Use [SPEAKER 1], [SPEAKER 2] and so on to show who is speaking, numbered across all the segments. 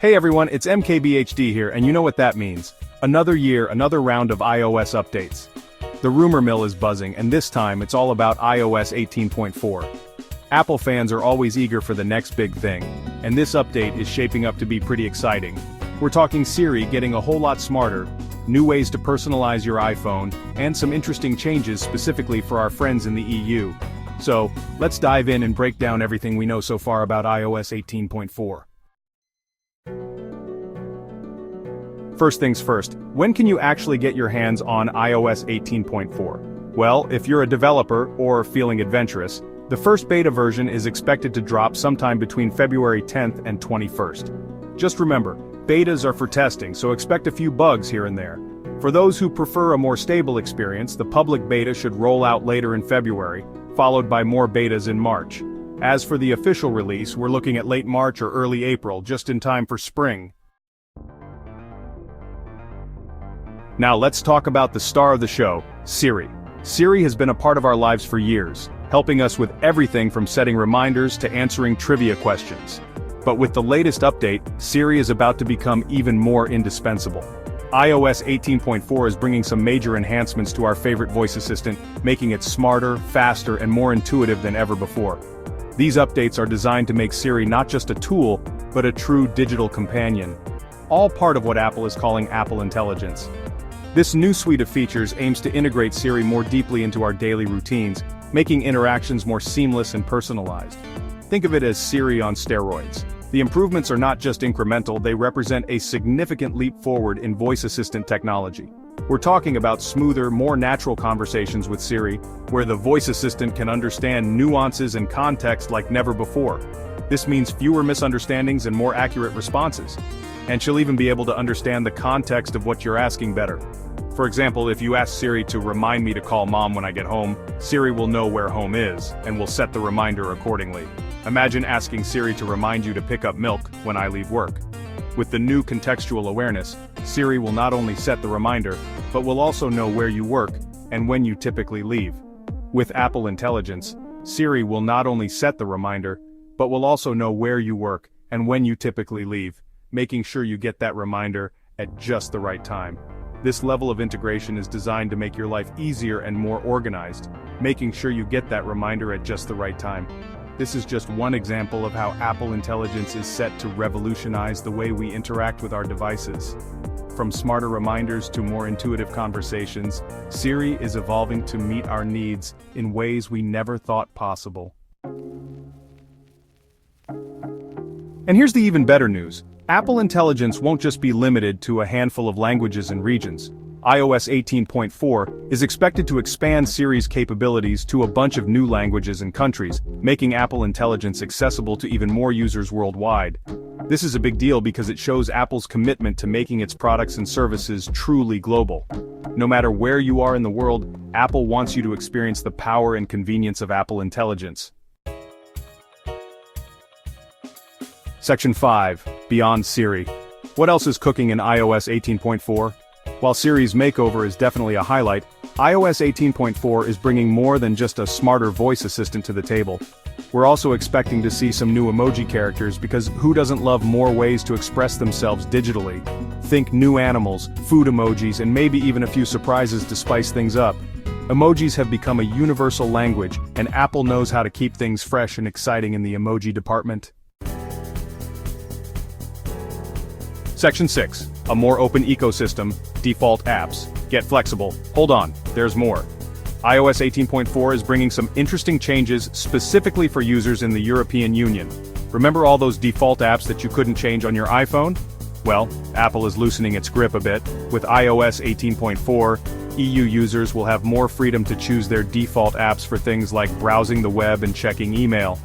[SPEAKER 1] Hey everyone, it's MKBHD here, and you know what that means. Another year, another round of iOS updates. The rumor mill is buzzing, and this time it's all about iOS 18.4. Apple fans are always eager for the next big thing, and this update is shaping up to be pretty exciting. We're talking Siri getting a whole lot smarter, new ways to personalize your iPhone, and some interesting changes specifically for our friends in the EU. So, let's dive in and break down everything we know so far about iOS 18.4. First things first, when can you actually get your hands on iOS 18.4? Well, if you're a developer or feeling adventurous, the first beta version is expected to drop sometime between February 10th and 21st. Just remember, betas are for testing, so expect a few bugs here and there. For those who prefer a more stable experience, the public beta should roll out later in February, followed by more betas in March. As for the official release, we're looking at late March or early April, just in time for spring. Now let's talk about the star of the show, Siri. Siri has been a part of our lives for years, helping us with everything from setting reminders to answering trivia questions. But with the latest update, Siri is about to become even more indispensable. iOS 18.4 is bringing some major enhancements to our favorite voice assistant, making it smarter, faster, and more intuitive than ever before. These updates are designed to make Siri not just a tool, but a true digital companion. All part of what Apple is calling Apple Intelligence. This new suite of features aims to integrate Siri more deeply into our daily routines, making interactions more seamless and personalized. Think of it as Siri on steroids. The improvements are not just incremental, they represent a significant leap forward in voice assistant technology. We're talking about smoother, more natural conversations with Siri, where the voice assistant can understand nuances and context like never before. This means fewer misunderstandings and more accurate responses. And she'll even be able to understand the context of what you're asking better. For example, if you ask Siri to remind me to call mom when I get home, Siri will know where home is, and will set the reminder accordingly. Imagine asking Siri to remind you to pick up milk when I leave work. With the new contextual awareness, Siri will not only set the reminder, but will also know where you work, and when you typically leave. With Apple Intelligence, Siri will not only set the reminder, but will also know where you work, and when you typically leave, making sure you get that reminder at just the right time. This level of integration is designed to make your life easier and more organized, making sure you get that reminder at just the right time. This is just one example of how Apple Intelligence is set to revolutionize the way we interact with our devices. From smarter reminders to more intuitive conversations, Siri is evolving to meet our needs in ways we never thought possible. And here's the even better news. Apple Intelligence won't just be limited to a handful of languages and regions. iOS 18.4 is expected to expand Siri's capabilities to a bunch of new languages and countries, making Apple Intelligence accessible to even more users worldwide. This is a big deal because it shows Apple's commitment to making its products and services truly global. No matter where you are in the world, Apple wants you to experience the power and convenience of Apple Intelligence. Section 5. Beyond Siri. What else is cooking in iOS 18.4? While Siri's makeover is definitely a highlight, iOS 18.4 is bringing more than just a smarter voice assistant to the table. We're also expecting to see some new emoji characters because who doesn't love more ways to express themselves digitally? Think new animals, food emojis, and maybe even a few surprises to spice things up. Emojis have become a universal language, and Apple knows how to keep things fresh and exciting in the emoji department. Section 6. A more open ecosystem, default apps. Get flexible. Hold on, there's more. iOS 18.4 is bringing some interesting changes specifically for users in the European Union. Remember all those default apps that you couldn't change on your iPhone? Well, Apple is loosening its grip a bit. With iOS 18.4, EU users will have more freedom to choose their default apps for things like browsing the web and checking email.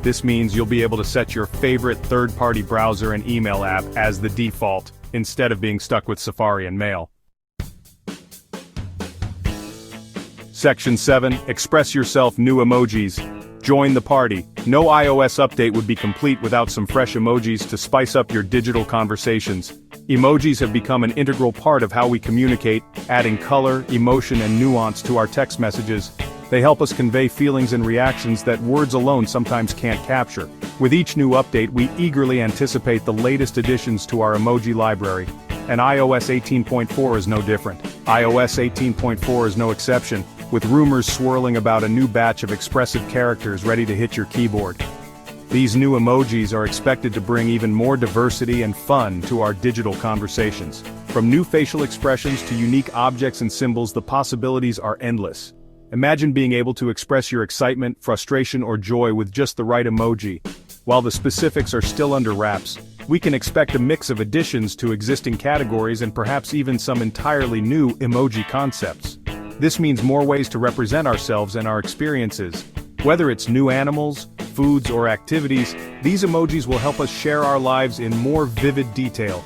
[SPEAKER 1] This means you'll be able to set your favorite third-party browser and email app as the default, instead of being stuck with Safari and Mail. Section 7. Express yourself new emojis. Join the party. No iOS update would be complete without some fresh emojis to spice up your digital conversations. Emojis have become an integral part of how we communicate, adding color, emotion, and nuance to our text messages. They help us convey feelings and reactions that words alone sometimes can't capture. With each new update, we eagerly anticipate the latest additions to our emoji library, and iOS 18.4 is no different. iOS 18.4 is no exception, with rumors swirling about a new batch of expressive characters ready to hit your keyboard. These new emojis are expected to bring even more diversity and fun to our digital conversations. From new facial expressions to unique objects and symbols, the possibilities are endless. Imagine being able to express your excitement, frustration, or joy with just the right emoji. While the specifics are still under wraps, we can expect a mix of additions to existing categories and perhaps even some entirely new emoji concepts. This means more ways to represent ourselves and our experiences. Whether it's new animals, foods, or activities, these emojis will help us share our lives in more vivid detail.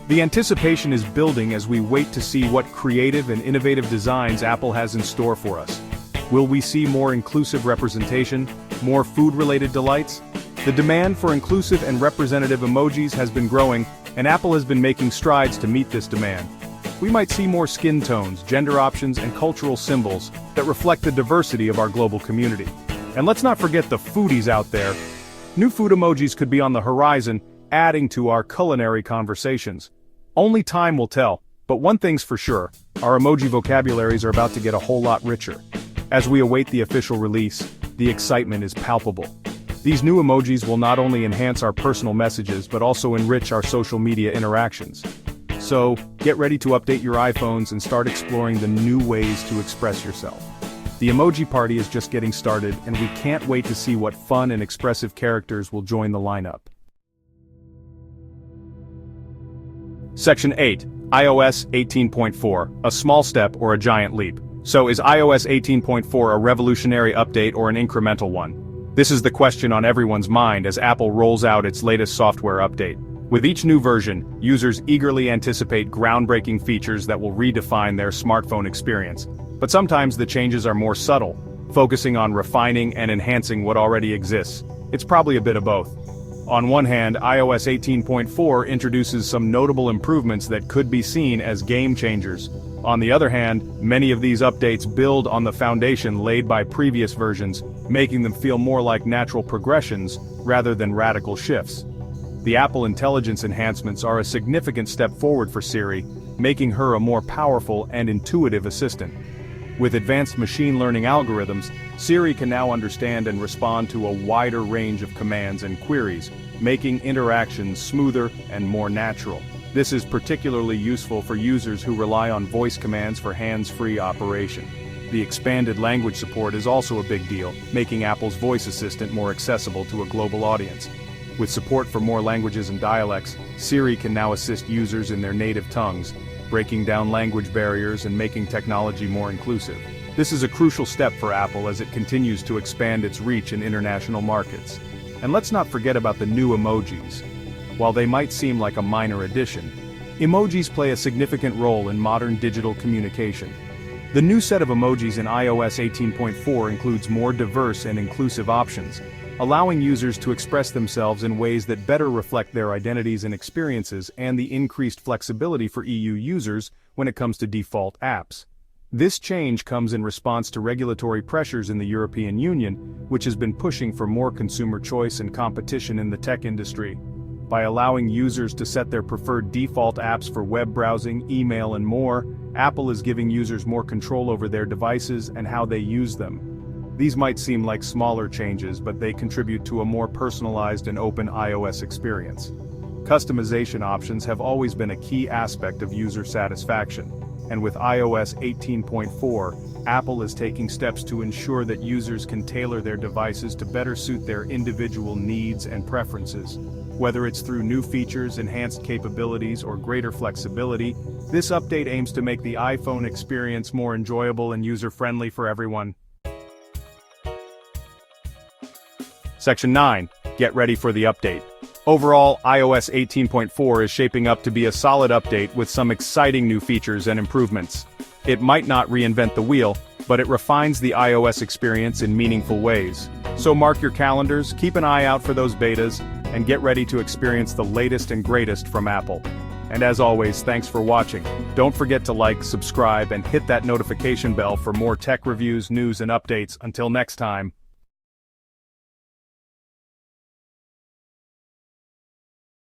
[SPEAKER 1] The anticipation is building as we wait to see what creative and innovative designs Apple has in store for us. Will we see more inclusive representation, more food-related delights? The demand for inclusive and representative emojis has been growing, and Apple has been making strides to meet this demand. We might see more skin tones, gender options, and cultural symbols that reflect the diversity of our global community. And let's not forget the foodies out there. New food emojis could be on the horizon, adding to our culinary conversations. Only time will tell, but one thing's for sure, our emoji vocabularies are about to get a whole lot richer. As we await the official release, the excitement is palpable. These new emojis will not only enhance our personal messages but also enrich our social media interactions. So, get ready to update your iPhones and start exploring the new ways to express yourself. The emoji party is just getting started, and we can't wait to see what fun and expressive characters will join the lineup. Section 8. iOS 18.4, a small step or a giant leap. So is iOS 18.4 a revolutionary update or an incremental one? This is the question on everyone's mind as Apple rolls out its latest software update. With each new version, users eagerly anticipate groundbreaking features that will redefine their smartphone experience. But sometimes the changes are more subtle, focusing on refining and enhancing what already exists. It's probably a bit of both. On one hand, iOS 18.4 introduces some notable improvements that could be seen as game changers. On the other hand, many of these updates build on the foundation laid by previous versions, making them feel more like natural progressions rather than radical shifts. The Apple Intelligence enhancements are a significant step forward for Siri, making her a more powerful and intuitive assistant. With advanced machine learning algorithms, Siri can now understand and respond to a wider range of commands and queries, making interactions smoother and more natural. This is particularly useful for users who rely on voice commands for hands-free operation. The expanded language support is also a big deal, making Apple's voice assistant more accessible to a global audience. With support for more languages and dialects, Siri can now assist users in their native tongues, breaking down language barriers and making technology more inclusive. This is a crucial step for Apple as it continues to expand its reach in international markets. And let's not forget about the new emojis. While they might seem like a minor addition, emojis play a significant role in modern digital communication. The new set of emojis in iOS 18.4 includes more diverse and inclusive options, allowing users to express themselves in ways that better reflect their identities and experiences, and the increased flexibility for EU users when it comes to default apps. This change comes in response to regulatory pressures in the European Union, which has been pushing for more consumer choice and competition in the tech industry. By allowing users to set their preferred default apps for web browsing, email, and more, Apple is giving users more control over their devices and how they use them. These might seem like smaller changes, but they contribute to a more personalized and open iOS experience. Customization options have always been a key aspect of user satisfaction, and with iOS 18.4, Apple is taking steps to ensure that users can tailor their devices to better suit their individual needs and preferences. Whether it's through new features, enhanced capabilities, or greater flexibility, this update aims to make the iPhone experience more enjoyable and user-friendly for everyone. Section 9. Get ready for the update. Overall, iOS 18.4 is shaping up to be a solid update with some exciting new features and improvements. It might not reinvent the wheel, but it refines the iOS experience in meaningful ways. So mark your calendars, keep an eye out for those betas, and get ready to experience the latest and greatest from Apple. And as always, thanks for watching. Don't forget to like, subscribe, and hit that notification bell for more tech reviews, news, and updates. Until next time.